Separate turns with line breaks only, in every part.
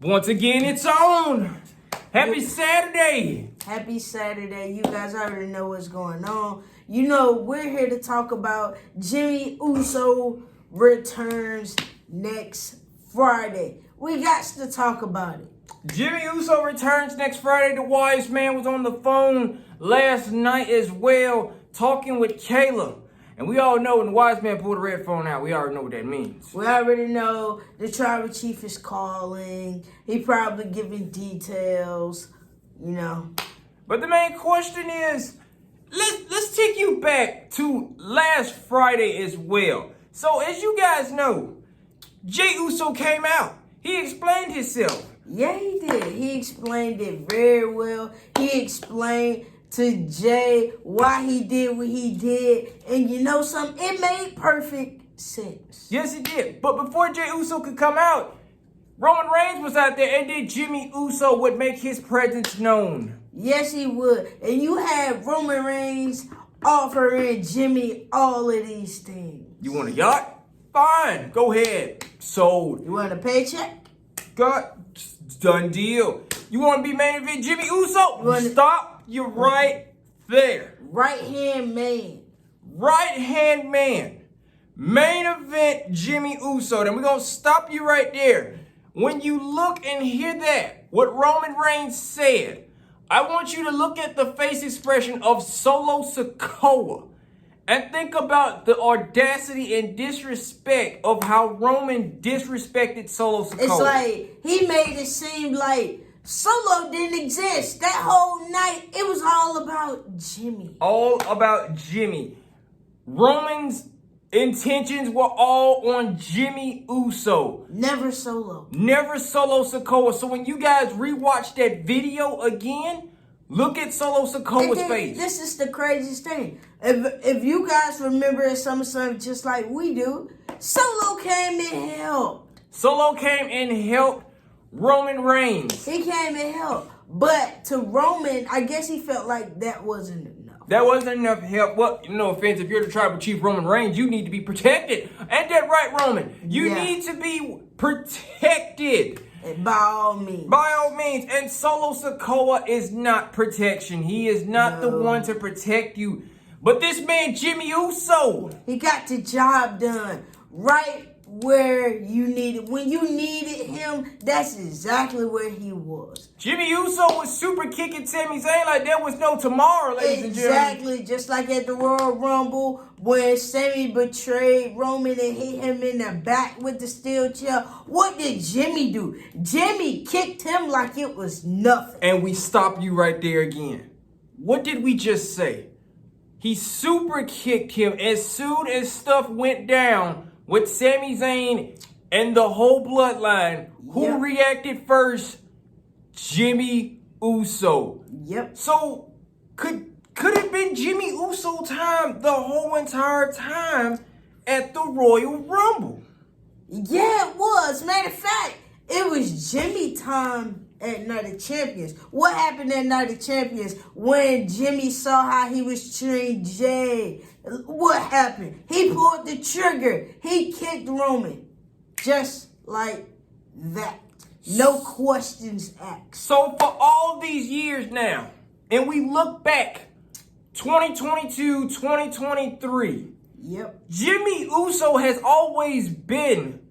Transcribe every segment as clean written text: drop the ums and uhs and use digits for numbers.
Once again, it's on. Happy Saturday.
Happy Saturday. You guys already know what's going on. You know, we're here to talk about Jimmy Uso returns next Friday. We got to talk about it.
Jimmy Uso returns next Friday. The wise man was on the phone last night as well, talking with Kayla. And we all know when the wise man pulled the red phone out, we already know what that means.
We already know the tribal chief is calling. He probably giving details, you know.
But the main question is, let's take you back to last Friday as well. So as you guys know, Jeyuso came out. He explained himself.
Yeah, he did. He explained it very well. He explained to Jay why he did what he did. And you know something? It made perfect sense.
Yes, it did. But before Jeyuso could come out, Roman Reigns was out there, and then Jimmy Uso would make his presence known.
Yes, he would. And you had Roman Reigns offering Jimmy all of these things.
You want a yacht? Fine. Go ahead. Sold.
You want a paycheck?
Got done deal. You want to be main event Jimmy Uso? Stop. You're right there.
Right hand man.
Right hand man. Main event Jimmy Uso. Then we're going to stop you right there. When you look and hear that, what Roman Reigns said, I want you to look at the face expression of Solosikoa and think about the audacity and disrespect of how Roman disrespected Solosikoa.
It's like he made it seem like Solo didn't exist. That whole night, it was all about Jimmy.
All about Jimmy. Roman's intentions were all on Jimmy Uso.
Never Solo.
Never Solosikoa. So when you guys rewatch that video again, look at Solosikoa's face.
This is the craziest thing. If you guys remember at SummerSlam just like we do, Solo came and helped.
Solo came and helped Roman Reigns.
He came and helped. But to Roman, I guess he felt like that wasn't enough.
That wasn't enough help. Well, no offense, if you're the tribal chief Roman Reigns, you need to be protected. Ain't that right, Roman? You need to be protected.
By all means.
By all means. And Solosikoa is not protection. He is not the one to protect you. But this man, Jimmy Uso,
he got the job done right where you needed. When you needed him, that's exactly where he was.
Jimmy Uso was super kicking Sami Zayn like there was no tomorrow, ladies and gentlemen.
Exactly, just like at the Royal Rumble when Sami betrayed Roman and hit him in the back with the steel chair. What did Jimmy do? Jimmy kicked him like it was nothing.
And we stop you right there again. What did we just say? He super kicked him as soon as stuff went down with Sami Zayn and the whole bloodline. Who reacted first? Jimmy Uso.
Yep.
So could it have been Jimmy Uso time the whole entire time at the Royal Rumble?
Yeah, it was. Matter of fact, it was Jimmy time at Night of Champions. What happened at Night of Champions when Jimmy saw how he was treating Jay? What happened? He pulled the trigger. He kicked Roman. Just like that. No questions asked.
So for all these years now, and we look back, 2022, 2023.
Yep.
Jimmy Uso has always been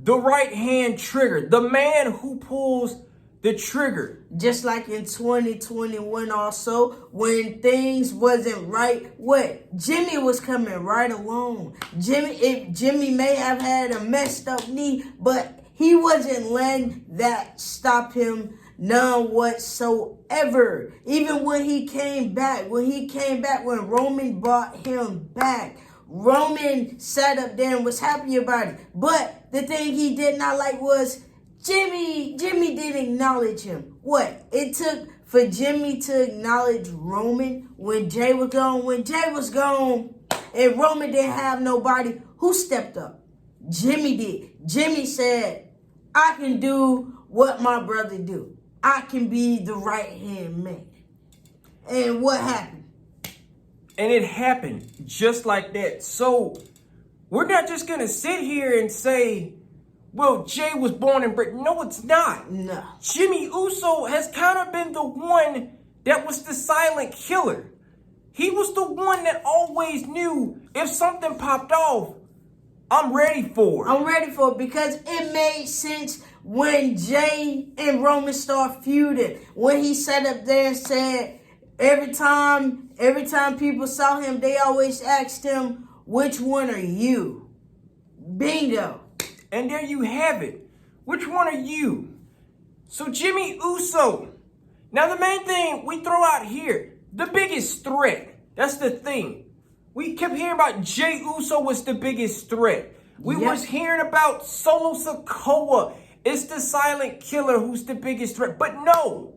the right-hand trigger. The man who pulls the trigger.
Just like in 2021 also, when things wasn't right, Jimmy was coming right along. Jimmy may have had a messed up knee, but he wasn't letting that stop him none whatsoever. Even when he came back, when Roman brought him back, Roman sat up there and was happy about it. But the thing he did not like was Jimmy didn't acknowledge him. It took for Jimmy to acknowledge Roman when Jay was gone. When Jay was gone and Roman didn't have nobody, who stepped up? Jimmy did. Jimmy said, I can do what my brother do. I can be the right-hand man. And what happened?
And it happened just like that. So we're not just going to sit here and say, well, Jey was born in Britain. No, it's not.
No.
Jimmy Uso has kind of been the one that was the silent killer. He was the one that always knew if something popped off, I'm ready for it.
I'm ready for it because it made sense when Jey and Roman started feuding. When he sat up there and said every time people saw him, they always asked him, which one are you? Bingo.
And there you have it. Which one are you? So Jimmy Uso. Now the main thing we throw out here, the biggest threat. That's the thing. We kept hearing about Jeyuso was the biggest threat. We was hearing about Solosikoa. It's the silent killer who's the biggest threat. But no,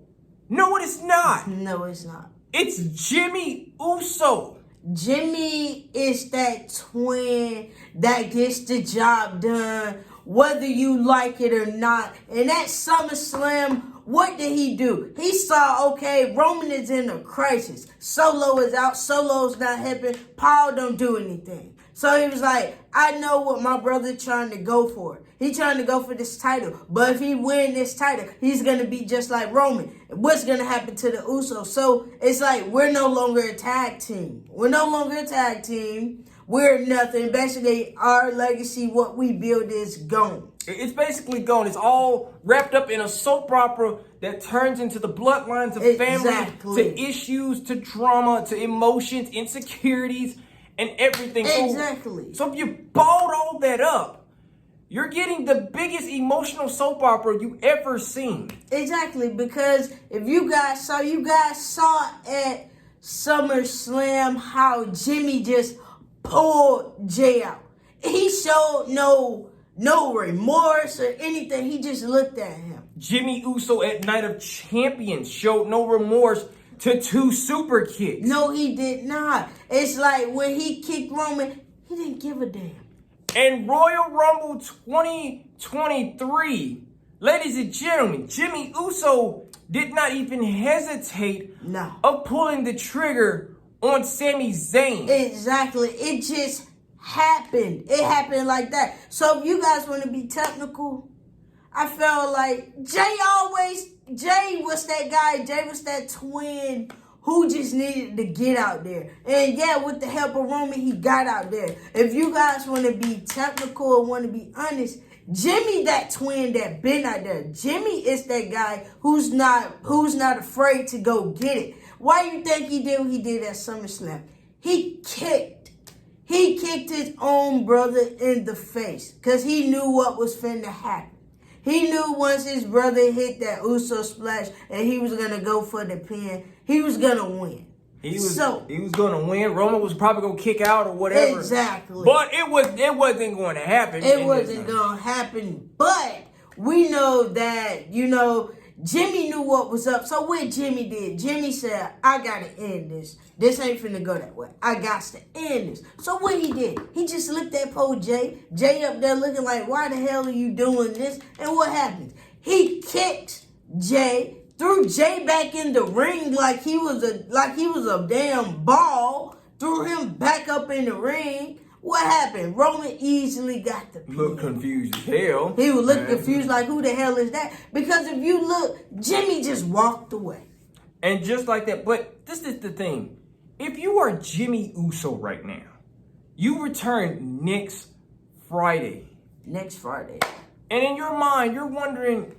it is not.
No, it's not.
It's Jimmy Uso.
Jimmy is that twin that gets the job done, whether you like it or not. And at SummerSlam, what did he do? He saw, okay, Roman is in a crisis. Solo is out. Solo's not helping. Paul don't do anything. So he was like, I know what my brother trying to go for. He's trying to go for this title. But if he win this title, he's going to be just like Roman. What's going to happen to the Usos? So it's like we're no longer a tag team. We're no longer a tag team. We're nothing. Basically, our legacy, what we build is gone.
It's basically gone. It's all wrapped up in a soap opera that turns into the bloodlines of family, to issues, to drama, to emotions, insecurities, and everything.
Exactly.
So if you balled all that up, you're getting the biggest emotional soap opera you ever seen.
Exactly, because if you guys saw at SummerSlam how Jimmy just pulled Jey out. He showed no remorse or anything. He just looked at him.
Jimmy Uso at Night of Champions showed no remorse to 2 super kicks.
No, he did not. It's like when he kicked Roman, he didn't give a damn.
And Royal Rumble 2023, ladies and gentlemen, Jimmy Uso did not even hesitate of pulling the trigger on Sami Zayn.
Exactly. It just happened. It happened like that. So if you guys want to be technical, I felt like Jey was that guy. Jey was that twin who just needed to get out there. And yeah, with the help of Roman, he got out there. If you guys want to be technical or want to be honest, Jimmy that twin that been out there. Jimmy is that guy who's not afraid to go get it. Why you think he did what he did at SummerSlam? He kicked his own brother in the face because he knew what was finna happen. He knew once his brother hit that Uso splash and he was going to go for the pin, he was going to win. He was
going to win. Roman was probably going to kick out or whatever.
Exactly.
But it wasn't going to happen.
It wasn't going to happen. But we know that, Jimmy knew what was up. So what Jimmy did, Jimmy said, I got to end this. This ain't finna go that way. I got to end this. So what he did, he just looked at poor Jey. Jey up there looking like, why the hell are you doing this? And what happened? He kicked Jey, threw Jey back in the ring like he was a damn ball, threw him back up in the ring. What happened? Roman easily got the pin.
Look confused as hell.
He would look confused like, who the hell is that? Because if you look, Jimmy just walked away.
And just like that, but this is the thing. If you are Jimmy Uso right now, you return next Friday.
Next Friday.
And in your mind, you're wondering,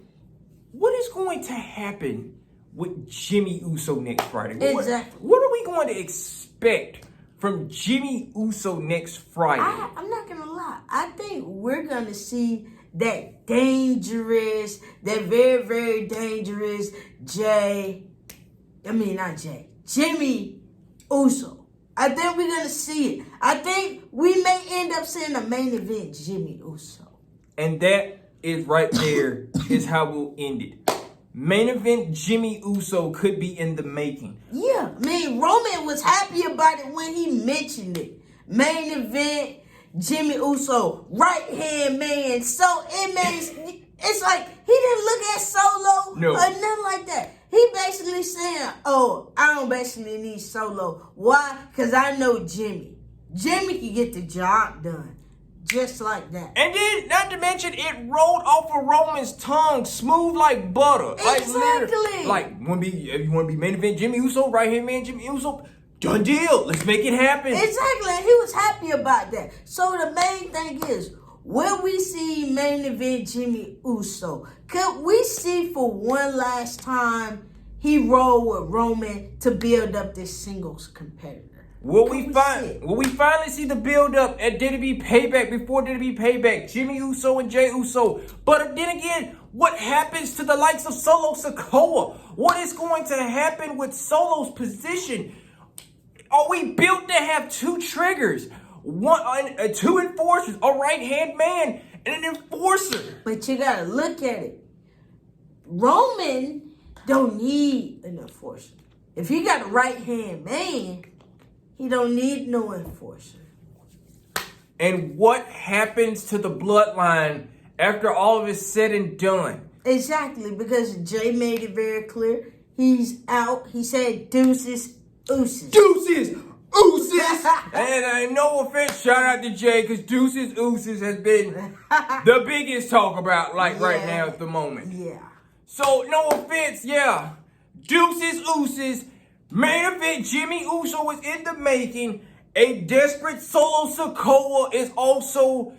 what is going to happen with Jimmy Uso next Friday?
Exactly.
What are we going to expect from Jimmy Uso next Friday?
I'm not going to lie. I think we're going to see that dangerous, that very, very dangerous Jimmy Uso. I think we're going to see it. I think we may end up seeing a main event Jimmy Uso.
And that is right there is how we'll end it. Main event Jimmy Uso could be in the making.
Yeah, Roman was happy about it when he mentioned it. Main event Jimmy Uso, right hand man. So it's like he didn't look at Solo or nothing like that. He basically saying, oh, I don't basically need Solo. Why? Because I know Jimmy. Jimmy can get the job done. Just like that.
And then, not to mention, it rolled off of Roman's tongue, smooth like butter.
Exactly.
Like, if you want to be main event Jimmy Uso, right here, man, Jimmy Uso, done deal. Let's make it happen.
Exactly. And he was happy about that. So the main thing is, will we see main event Jimmy Uso? Could we see for one last time he rolled with Roman to build up this singles competitor?
Will we finally see the build up at Did It Be Payback before Did It Be Payback? Jimmy Uso and jeyuso. But then again, what happens to the likes of solosikoa? What is going to happen with Solo's position? Are we built to have two triggers? Two enforcers, a right-hand man, and an enforcer.
But you gotta look at it. Roman don't need an enforcer. If he got a right-hand man, he don't need no enforcer.
And what happens to the bloodline after all of it's said and done?
Exactly, because Jay made it very clear. He's out. He said deuces, ooses.
Deuces, ooses. And no offense, shout out to Jay, because deuces, ooses has been the biggest talk about right now at the moment.
Yeah.
So, no offense, yeah. Deuces, ooses. Main event Jimmy Uso is in the making. A desperate solosikoa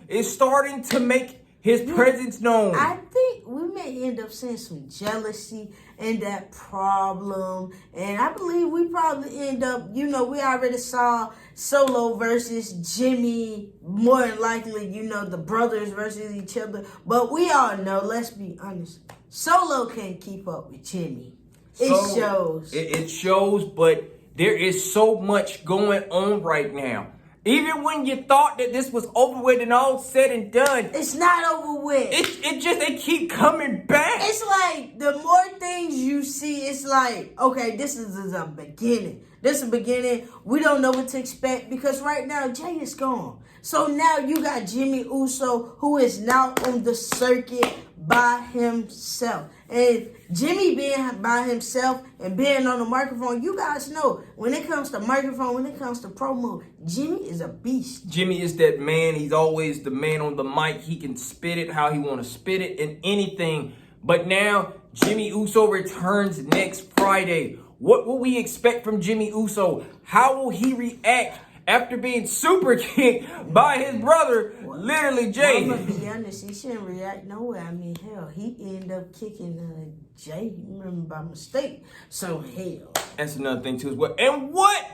is starting to make his presence known.
I think we may end up seeing some jealousy in that problem. And I believe we probably end up, we already saw Solo versus Jimmy, more than likely, the brothers versus each other. But we all know, let's be honest, Solo can't keep up with Jimmy. It shows.
It shows, but there is so much going on right now. Even when you thought that this was over with and all said and done,
it's not over with.
They keep coming back.
It's like the more things you see, it's like, okay, this is a beginning. This is a beginning. We don't know what to expect because right now Jay is gone. So now you got Jimmy Uso, who is now on the circuit by himself. And Jimmy being by himself and being on the microphone, you guys know, when it comes to microphone, when it comes to promo, Jimmy is a beast.
Jimmy is that man. He's always the man on the mic. He can spit it how he want to spit it in anything. But now, Jimmy Uso returns next Friday. What will we expect from Jimmy Uso? How will he react after being super kicked by his brother, literally Jay?
I'm going to be honest, he shouldn't react nowhere. I mean, hell, he ended up kicking Jay, remember, by mistake. So, hell.
That's another thing, too, as well. And what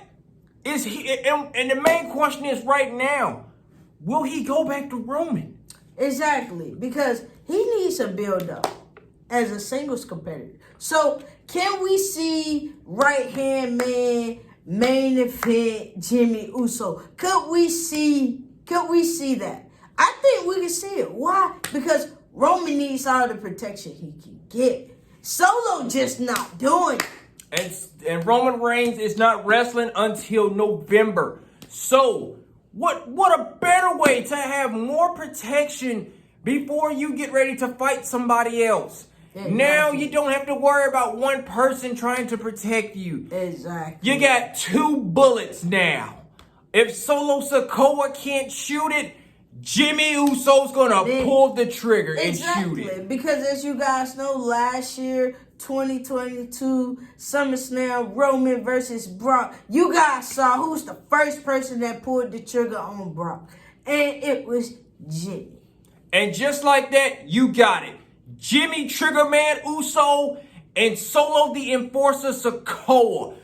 is he, and the main question is right now, will he go back to Roman?
Exactly, because he needs a build-up as a singles competitor. So, can we see right-hand man, main event Jimmy Uso? Could we see that? I think we can see it. Why? Because Roman needs all the protection he can get. Solo just not doing it.
And Roman Reigns is not wrestling until November. So, what a better way to have more protection before you get ready to fight somebody else. Exactly. Now you don't have to worry about one person trying to protect you.
Exactly.
You got two bullets now. If solosikoa can't shoot it, Jimmy Uso's gonna pull the trigger and shoot it.
Because as you guys know, last year, 2022 SummerSlam, Roman versus Brock. You guys saw who's the first person that pulled the trigger on Brock. And it was Jimmy.
And just like that, you got it. Jimmy Triggerman Uso and Solo the Enforcer Sikoa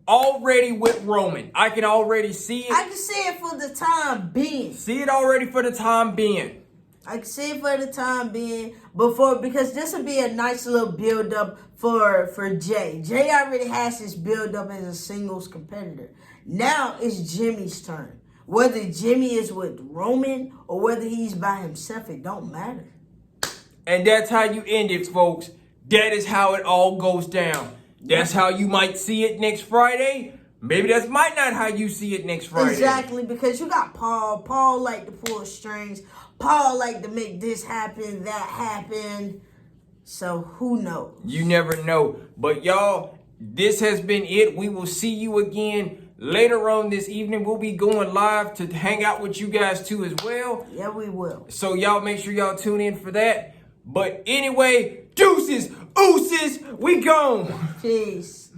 already with Roman. I can already see it.
I can see it for the time being.
See it already for the time being.
I can see it for the time being because this will be a nice little build up for Jay. Jay already has his build up as a singles competitor. Now it's Jimmy's turn. Whether Jimmy is with Roman or whether he's by himself, it don't matter.
And that's how you end it, folks. That is how it all goes down. That's how you might see it next Friday. Maybe that's might not how you see it next Friday.
Exactly, because you got Paul. Paul like to pull strings. Paul like to make this happen, that happen. So who knows?
You never know. But y'all, this has been it. We will see you again Later on this evening, we'll be going live to hang out with you guys too as well.
Yeah, we will.
So y'all make sure y'all tune in for that. But anyway, deuces, ooses, we gone.
Peace.